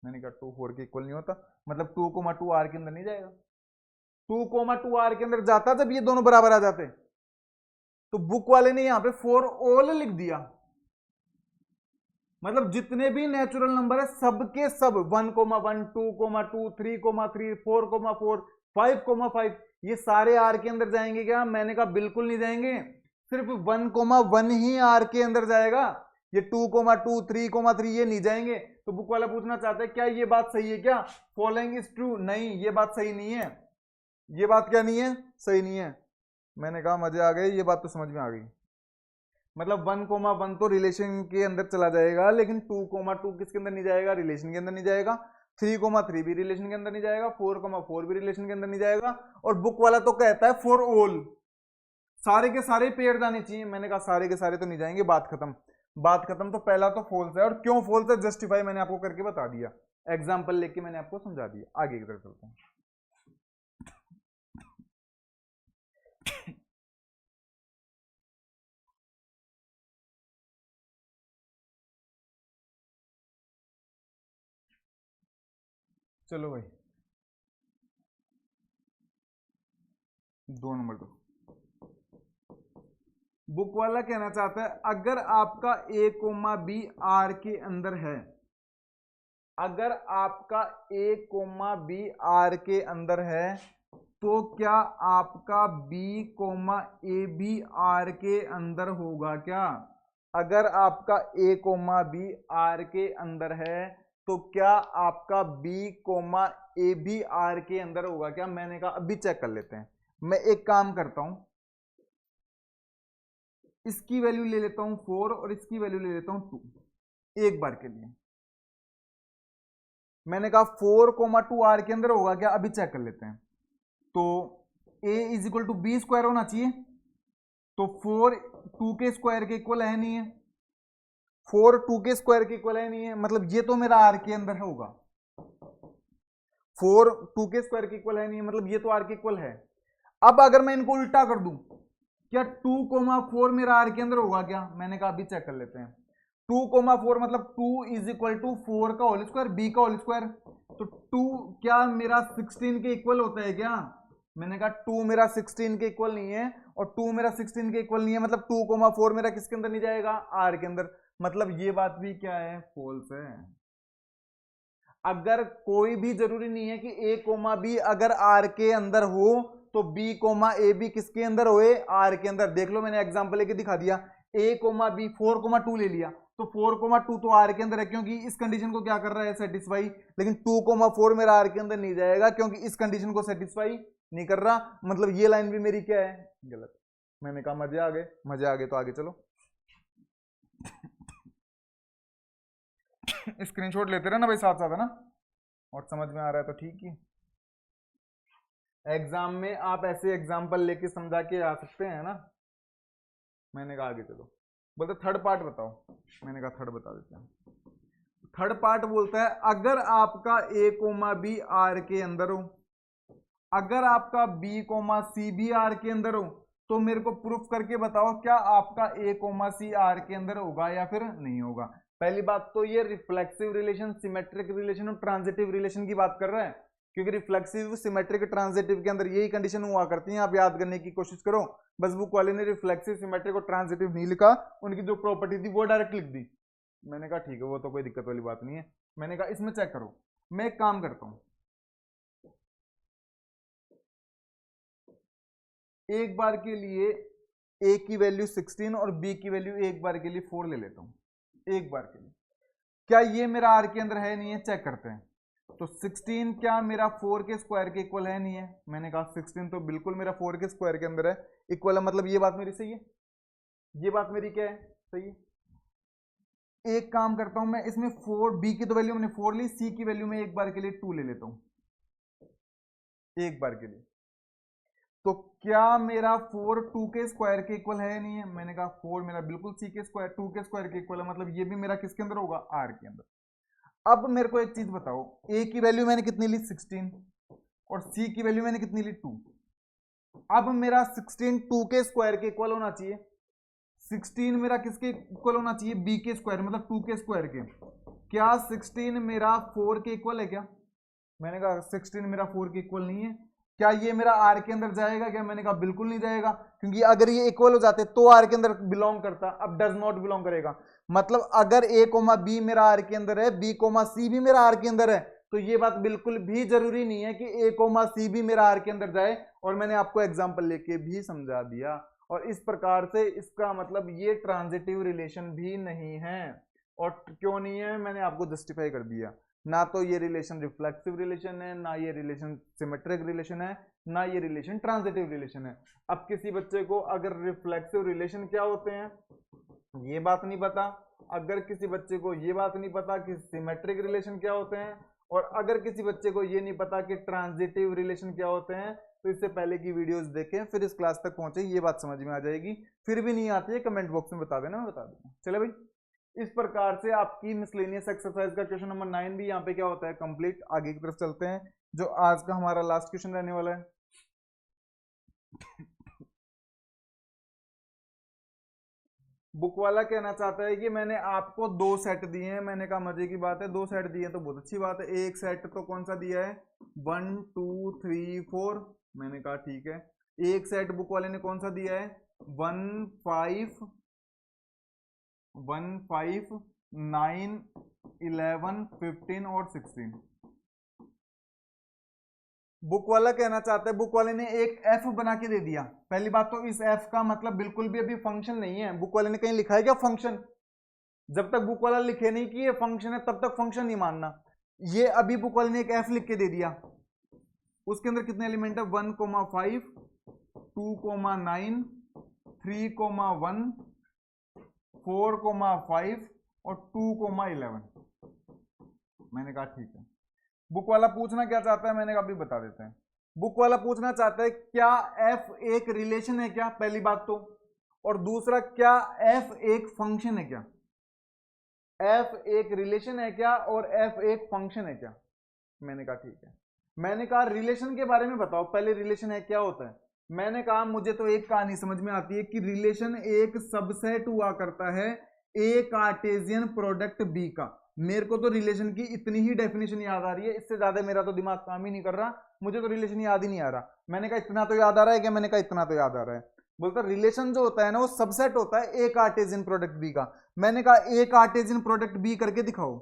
मैंने कहा 2 4 के इक्वल नहीं होता, मतलब 2,2 आर के अंदर नहीं जाएगा। 2,2 आर के अंदर जाता जब ये दोनों बराबर आ जाते। तो बुक वाले ने यहां पे फॉर ऑल लिख दिया, मतलब जितने भी नेचुरल नंबर है सबके सब 1,1 2,2 3,3 4,4 5,5 ये सारे आर के अंदर जाएंगे क्या। मैंने कहा बिल्कुल नहीं जाएंगे, सिर्फ 1,1 ही आर के अंदर जाएगा। ये 2,2 3,3 ये नहीं जाएंगे। तो बुक वाला पूछना चाहता है क्या ये बात सही है क्या, फॉलोइंग इज ट्रू। नहीं, ये बात सही नहीं है। ये बात क्या नहीं है, सही नहीं है। मैंने कहा मजे आ गए, ये बात तो समझ में आ गई। मतलब 1,1 तो रिलेशन के अंदर चला जाएगा, लेकिन 2,2 किसके अंदर नहीं जाएगा, रिलेशन के अंदर नहीं जाएगा। 3,3 भी रिलेशन के अंदर नहीं जाएगा, 4,4 भी रिलेशन के अंदर नहीं जाएगा। और बुक वाला तो कहता है फॉर ऑल, सारे के सारे पेयर जाने चाहिए। मैंने कहा सारे के सारे तो नहीं जाएंगे, बात खत्म। बात खत्म। तो पहला तो फॉल्स है, और क्यों फॉल्स है जस्टिफाई मैंने आपको करके बता दिया, एग्जाम्पल लेके मैंने आपको समझा दिया। आगे की तरफ चलते हैं। चलो भाई 2 नंबर दो। बुक वाला कहना चाहता है अगर आपका ए कोमा बी आर के अंदर है, अगर आपका ए कोमा बी आर के अंदर है, तो क्या आपका बी कोमा ए भी आर के अंदर होगा क्या। अगर आपका ए कोमा बी आर के अंदर है, तो क्या आपका बी कोमा ए भी आर के अंदर होगा क्या। मैंने कहा अभी चेक कर लेते हैं। मैं एक काम करता हूं, इसकी वैल्यू ले लेता हूं 4 और इसकी वैल्यू ले लेता हूं 2 एक बार के लिए। मैंने कहा 4,2 आर के अंदर होगा क्या, अभी चेक कर लेते हैं। तो a is equal to b square होना चाहिए, तो 4 2 के स्क्वायर के इक्वल है नहीं है, 4 2 के स्क्वायर के इक्वल है नहीं है, मतलब ये तो मेरा आर के अंदर होगा। 4 2 के स्क्वायर के इक्वल है नहीं है, मतलब ये तो आर के इक्वल है। अब अगर मैं इनको उल्टा कर दूं, क्या 2,4 मेरा आर के अंदर होगा क्या। मैंने कहा अभी चेक कर लेते हैं। 2,4 मतलब 2 इज इक्वल टू 4 का होल स्क्वायर बी का होल स्क्वायर, तो 2 क्या मेरा 16 के इक्वल होता है क्या। मैंने कहा 2 मेरा 16 के इक्वल नहीं है, और 2 मेरा 16 के इक्वल नहीं है, मतलब 2,4 मेरा किसके अंदर नहीं जाएगा, आर के अंदर। मतलब ये बात भी क्या है, फॉल्स है। अगर कोई भी जरूरी नहीं है कि ए कोमा बी अगर आर के अंदर हो तो बी कोमा ए भी किसके अंदर होए, आर के अंदर। देख लो मैंने एग्जांपल लेके दिखा दिया, ए कोमा बी 4,2 ले लिया तो 4,2 तो आर के अंदर है क्योंकि इस कंडीशन को क्या कर रहा है, सेटिस्फाई। लेकिन 2,4 मेरा आर के अंदर नहीं जाएगा क्योंकि इस कंडीशन को सेटिस्फाई नहीं कर रहा। मतलब ये लाइन भी मेरी क्या है, गलत। मैंने कहा मजे आ गए, मजे आ गए तो आगे चलो। स्क्रीनशॉट लेते रहे ना भाई, साथ साथ है ना, और समझ में आ रहा है तो ठीक ही। एग्जाम में आप ऐसे एग्जाम्पल लेके समझा के आ सकते हैं ना। मैंने कहा आगे चलो, बोलते थर्ड पार्ट बताओ। मैंने कहा थर्ड बता देते हैं। थर्ड पार्ट बोलता है अगर आपका ए कोमा बी आर के अंदर हो, अगर आपका बी कोमा सी भी आर के अंदर हो, तो मेरे को प्रूफ करके बताओ क्या आपका ए कोमा सी आर के अंदर होगा या फिर नहीं होगा। पहली बात तो ये रिफ्लेक्सिव रिलेशन, सिमेट्रिक रिलेशन और ट्रांजिटिव रिलेशन की बात कर रहा है, क्योंकि रिफ्लेक्सिव, सिमेट्रिक, ट्रांजिटिव के अंदर यही कंडीशन हुआ करती है। आप याद करने की कोशिश करो, बस बुक वाले ने रिफ्लेक्सिव, सिमेट्रिक और ट्रांजिटिव नहीं लिखा, उनकी जो प्रॉपर्टी थी वो डायरेक्ट लिख दी। मैंने कहा ठीक है, वो तो कोई दिक्कत वाली बात नहीं है। मैंने कहा इसमें चेक करो, मैं एक काम करता हूं, एक बार के लिए ए की वैल्यू 16 और बी की वैल्यू एक बार के लिए 4 ले लेता हूं। एक बार के लिए क्या ये मेरा आर के अंदर है नहीं है, चेक करते हैं। तो 16 क्या मेरा 4 के स्क्वायर के इक्वल है नहीं है। मैंने कहा 16 तो बिल्कुल मेरा 4 के स्क्वायर के अंदर है, इक्वल है। मतलब ये बात मेरी सही है, ये बात मेरी क्या है, सही है। एक काम करता हूं मैं, इसमें 4, बी की तो वैल्यू मैंने 4 ली, सी की वैल्यू में एक बार के लिए 2 ले लेता हूं, एक बार के लिए। तो क्या मेरा 4 2 के स्क्वायर के इक्वल है नहीं है। मैंने कहा 4 मेरा बिल्कुल सी के स्क्वायर 2 के स्क्वायर के इक्वल है, मतलब ये भी मेरा किसके अंदर होगा, आर के अंदर। अब मेरे को एक चीज बताओ, ए की वैल्यू मैंने कितनी ली 16 और सी की वैल्यू मैंने कितनी ली 2। अब मेरा 16 2 के स्क्वायर के इक्वल होना चाहिए, 16 मेरा किसके इक्वल होना चाहिए, बी के स्क्वायर, मतलब 2 के स्क्वायर के। क्या 16 मेरा 4 के इक्वल है क्या। मैंने कहा 16 मेरा 4 के इक्वल नहीं है। क्या ये मेरा आर के अंदर जाएगा क्या। मैंने कहा बिल्कुल नहीं जाएगा, क्योंकि अगर ये इक्वल हो जाते तो आर के अंदर बिलोंग करता, अब डज नॉट बिलोंग करेगा। मतलब अगर ए कोमा बी मेरा आर के अंदर है, बी कोमा सी भी मेरा आर के अंदर है, तो ये बात बिल्कुल भी जरूरी नहीं है कि ए कोमा सी भी मेरा आर के अंदर जाए। और मैंने आपको एग्जाम्पल लेके भी समझा दिया। और इस प्रकार से इसका मतलब ये ट्रांजिटिव रिलेशन भी नहीं है। और क्यों नहीं है, मैंने आपको जस्टिफाई कर दिया। ना तो ये रिलेशन रिफ्लेक्सिव रिलेशन है, ना ये रिलेशन सिमेट्रिक रिलेशन है, ना ये रिलेशन ट्रांजिटिव रिलेशन है। अब किसी बच्चे को अगर रिफ्लेक्सिव रिलेशन क्या होते हैं ये बात नहीं पता, अगर किसी बच्चे को ये बात नहीं पता कि सिमेट्रिक रिलेशन क्या होते हैं, और अगर किसी बच्चे को ये नहीं पता कि ट्रांजिटिव रिलेशन क्या होते हैं, तो इससे पहले की वीडियोस देखें, फिर इस क्लास तक पहुंचे, ये बात समझ में आ जाएगी। फिर भी नहीं आती है कमेंट बॉक्स में बता देना, मैं बता दूंगा। चले भाई, इस प्रकार से आपकी मिसलेनियस एक्सरसाइज का क्वेश्चन नंबर 9 भी यहाँ पे क्या होता है, कंप्लीट। आगे की तरफ चलते हैं, जो आज का हमारा लास्ट क्वेश्चन रहने वाला है। बुक वाला कहना चाहता है कि मैंने आपको 2 सेट दिए हैं। मैंने कहा मजे की बात है, 2 सेट दिए तो बहुत अच्छी बात है। एक सेट तो कौन सा दिया है, 1 2 3 4। मैंने कहा ठीक है। एक सेट बुक वाले ने कौन सा दिया है, 1 5 9 11 15 और 16। बुक वाला कहना चाहता है, बुक वाले ने एक एफ बना के दे दिया। पहली बात तो इस एफ का मतलब बिल्कुल भी अभी फंक्शन नहीं है। बुक वाले ने कहीं लिखा है क्या फंक्शन। जब तक बुक वाला लिखे नहीं कि ये फंक्शन है तब तक फंक्शन नहीं मानना। ये अभी बुक वाले ने एक एफ लिख के दे दिया, उसके अंदर कितने एलिमेंट है, 1 5 2 9 3 1 4 5 और 2 11। मैंने कहा ठीक है। बुक वाला पूछना क्या चाहता है, मैंने कहा अभी बता देते हैं। बुक वाला पूछना चाहता है क्या एफ एक रिलेशन है क्या, पहली बात तो, और दूसरा क्या एफ एक फंक्शन है क्या। एफ एक रिलेशन है क्या और एफ एक फंक्शन है क्या। मैंने कहा ठीक है। मैंने कहा रिलेशन के बारे में बताओ पहले, रिलेशन है क्या होता है। मैंने कहा मुझे तो एक कहानी समझ में आती है कि रिलेशन एक सबसेट हुआ करता है ए कार्टेशियन प्रोडक्ट बी का। मेरे को तो रिलेशन की इतनी ही डेफिनेशन याद आ रही है, इससे ज्यादा मेरा तो दिमाग काम ही नहीं कर रहा। मुझे तो रिलेशन याद ही नहीं आ रहा। मैंने कहा इतना तो याद आ रहा है क्या, मैंने कहा इतना तो याद आ रहा है। बोलता रिलेशन जो होता है ना वो सबसेट होता है ए कार्टेशियन प्रोडक्ट बी का। मैंने कहा ए कार्टेशियन प्रोडक्ट बी करके दिखाओ।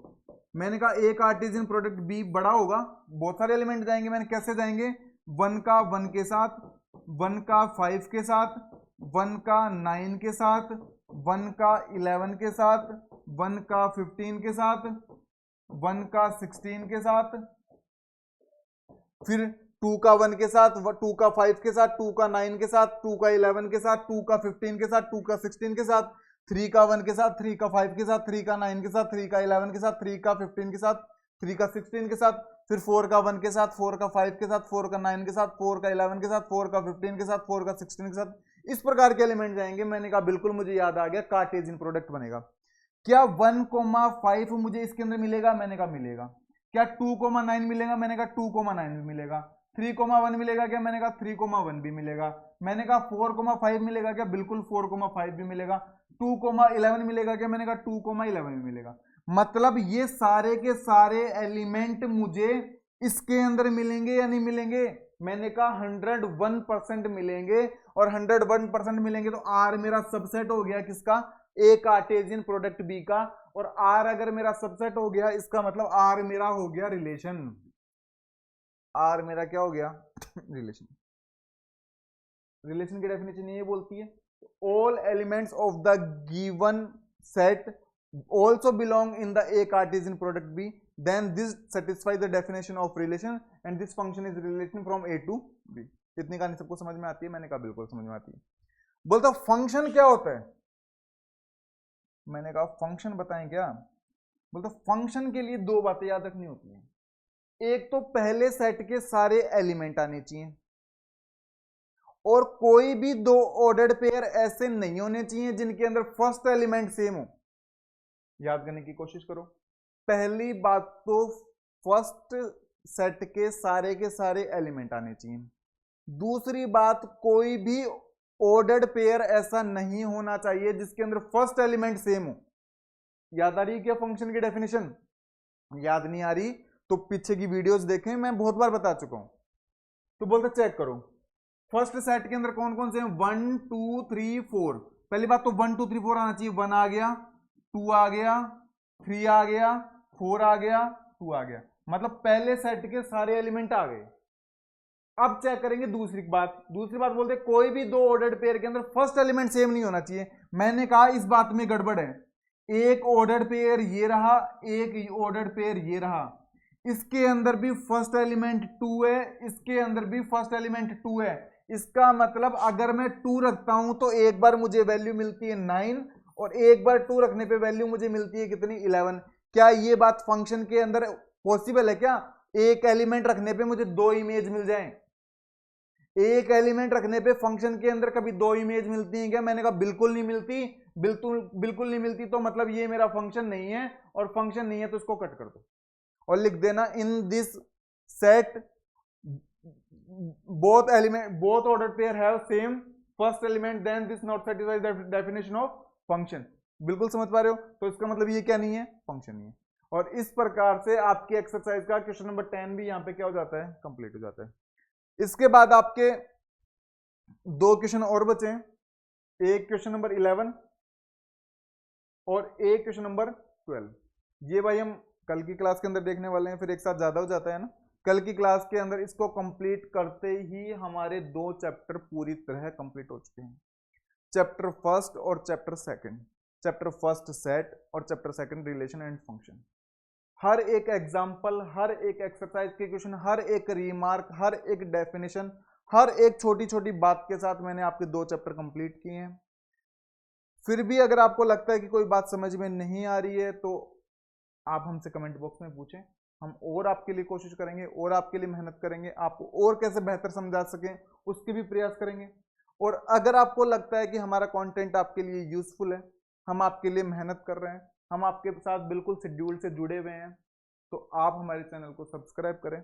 मैंने कहा ए कार्टेशियन प्रोडक्ट बी बड़ा होगा, बहुत सारे एलिमेंट जाएंगे। मैंने कैसे जाएंगे, 1 का 1 के साथ, 1 का 5 के साथ, 1 का 9 के साथ, 1 का 11 के साथ, 1 का 15 के साथ, 1 का 16 के साथ, फिर 2 का 1 के साथ, 2 का 5 के साथ, 2 का 9 के साथ, 2 का 11 के साथ, 2 का 15 के साथ, 2 का 16 के साथ, 3 का 1 के साथ, 3 का 5 के साथ, 3 का 9 के साथ, 3 का 11 के साथ, 3 का 15 के साथ, 3 का 16 के साथ, फिर 4 का 1 के साथ, 4 का 5 के साथ, 4 का 9 के साथ, 4 का 11 के साथ, 4 का 15 के साथ, 4 का 16 के साथ, इस प्रकार के एलिमेंट जाएंगे। मैंने कहा बिल्कुल मुझे याद आ गया, कार्टेशियन प्रोडक्ट बनेगा। क्या 1,5 मुझे इसके अंदर मिलेगा, मैंने कहा मिलेगा। क्या 2,9 मिलेगा, मैंने कहा 2,9 भी मिलेगा। 3,1 मिलेगा क्या, मैंने कहा 3,1 भी मिलेगा। मैंने कहा 4,5 मिलेगा क्या, बिल्कुल 4,5 भी मिलेगा। 2,11 मिलेगा क्या, मैंने कहा 2,11 भी मिलेगा। मतलब ये सारे के सारे एलिमेंट मुझे इसके अंदर मिलेंगे या नहीं मिलेंगे, मैंने कहा 101% मिलेंगे। और 101% मिलेंगे तो आर मेरा सबसेट हो गया किसका, ए कार्टेशियन प्रोडक्ट बी का। और आर अगर मेरा सबसेट हो गया, इसका मतलब आर मेरा हो गया रिलेशन। आर मेरा क्या हो गया रिलेशन। रिलेशन की डेफिनेशन ये बोलती है, all elements of the given set also belong in the A Cartesian product B, then this satisfies the definition of relation and this function is relation from A to B। इतनी कहानी सबको समझ में आती है, मैंने कहा बिल्कुल समझ में आती है। बोलता फंक्शन क्या होता है, मैंने कहा फंक्शन बताएं क्या। बोलता फंक्शन के लिए दो बातें याद रखनी होती हैं, एक तो पहले सेट के सारे एलिमेंट आने चाहिए, और कोई भी दो ऑर्डर्ड पेयर ऐसे नहीं होने चाहिए जिनके अंदर फर्स्ट एलिमेंट सेम हो। याद करने की कोशिश करो, पहली बात तो फर्स्ट सेट के सारे एलिमेंट आने चाहिए। दूसरी बात, कोई भी ऑर्डर्ड पेयर ऐसा नहीं होना चाहिए जिसके अंदर फर्स्ट एलिमेंट सेम हो। याद आ रही है क्या फंक्शन की डेफिनेशन? याद नहीं आ रही तो पीछे की वीडियोस देखें, मैं बहुत बार बता चुका हूं। तो बोलते चेक करो, फर्स्ट सेट के अंदर कौन कौन से हैं, 1 2 3 4। पहली बात तो 1 2 3 4 आना चाहिए। 1 आ गया, 2 आ गया, 3 आ गया, 4 आ गया, 2 आ गया, मतलब पहले सेट के सारे एलिमेंट आ गए। अब चेक करेंगे दूसरी बात बोलते कोई भी दो ऑर्डर्ड पेयर के अंदर फर्स्ट एलिमेंट सेम नहीं होना चाहिए। मैंने कहा इस बात में गड़बड़ है, एक ऑर्डर्ड पेयर ये रहा, एक ऑर्डर्ड पेयर ये रहा, इसके अंदर भी फर्स्ट एलिमेंट 2 है, इसके अंदर भी फर्स्ट एलिमेंट 2 है। इसका मतलब अगर मैं 2 रखता हूं तो एक बार मुझे वैल्यू मिलती है 9, और एक बार 2 रखने पे वैल्यू मुझे मिलती है कितनी, 11। क्या ये बात फंक्शन के अंदर पॉसिबल है क्या? एक एलिमेंट रखने पे मुझे 2 इमेज मिल जाएं, एक एलिमेंट रखने पे फंक्शन के अंदर कभी 2 इमेज मिलती हैं क्या? मैंने कहा बिल्कुल नहीं मिलती, बिल्कुल नहीं मिलती। तो मतलब ये मेरा फंक्शन नहीं है, और फंक्शन नहीं है तो इसको कट कर दो और लिख देना in this set both ordered pair have same first element, then this not satisfies the definition of function। बिल्कुल समझ पा रहे हो? तो इसका मतलब ये क्या नहीं है, फंक्शन नहीं है। और इस प्रकार से आपकी एक्सरसाइज का क्वेश्चन नंबर 10 भी यहां पे क्या हो जाता है, कंप्लीट हो जाता है। इसके बाद आपके दो क्वेश्चन और बचे हैं, एक क्वेश्चन नंबर 11 और एक क्वेश्चन नंबर 12। ये भाई हम कल की क्लास के अंदर देखने वाले हैं, फिर एक साथ ज्यादा हो जाता है ना। कल की क्लास के अंदर इसको कंप्लीट करते ही हमारे 2 चैप्टर पूरी तरह कंप्लीट हो चुके हैं, चैप्टर फर्स्ट और chapter second. Chapter first set और chapter second relation and function. हर एक एग्जांपल, हर एक एक्सरसाइज के क्वेश्चन, हर एक रिमार्क, हर एक डेफिनेशन, हर एक छोटी छोटी बात के साथ मैंने आपके 2 चैप्टर कंप्लीट किए हैं। फिर भी अगर आपको लगता है कि कोई बात समझ में नहीं आ रही है तो आप हमसे कमेंट बॉक्स में पूछें, हम और आपके लिए कोशिश करेंगे और आपके लिए मेहनत करेंगे, आपको और कैसे बेहतर समझा सकें उसके भी प्रयास करेंगे। और अगर आपको लगता है कि हमारा कंटेंट आपके लिए यूजफुल है, हम आपके लिए मेहनत कर रहे हैं, हम आपके साथ बिल्कुल शेड्यूल से जुड़े हुए हैं, तो आप हमारे चैनल को सब्सक्राइब करें,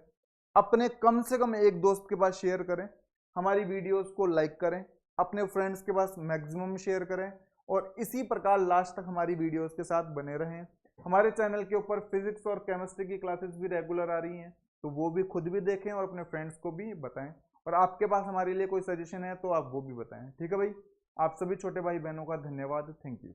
अपने कम से कम एक दोस्त के पास शेयर करें, हमारी वीडियोस को लाइक करें, अपने फ्रेंड्स के पास मैक्सिमम शेयर करें, और इसी प्रकार लास्ट तक हमारी वीडियोस के साथ बने रहें। हमारे चैनल के ऊपर फिजिक्स और केमिस्ट्री की क्लासेस भी रेगुलर आ रही हैं, तो वो भी खुद भी देखें और अपने फ्रेंड्स को भी बताएं। और आपके पास हमारे लिए कोई सजेशन है तो आप वो भी बताएं। ठीक है भाई, आप सभी छोटे भाई बहनों का धन्यवाद। Thank you.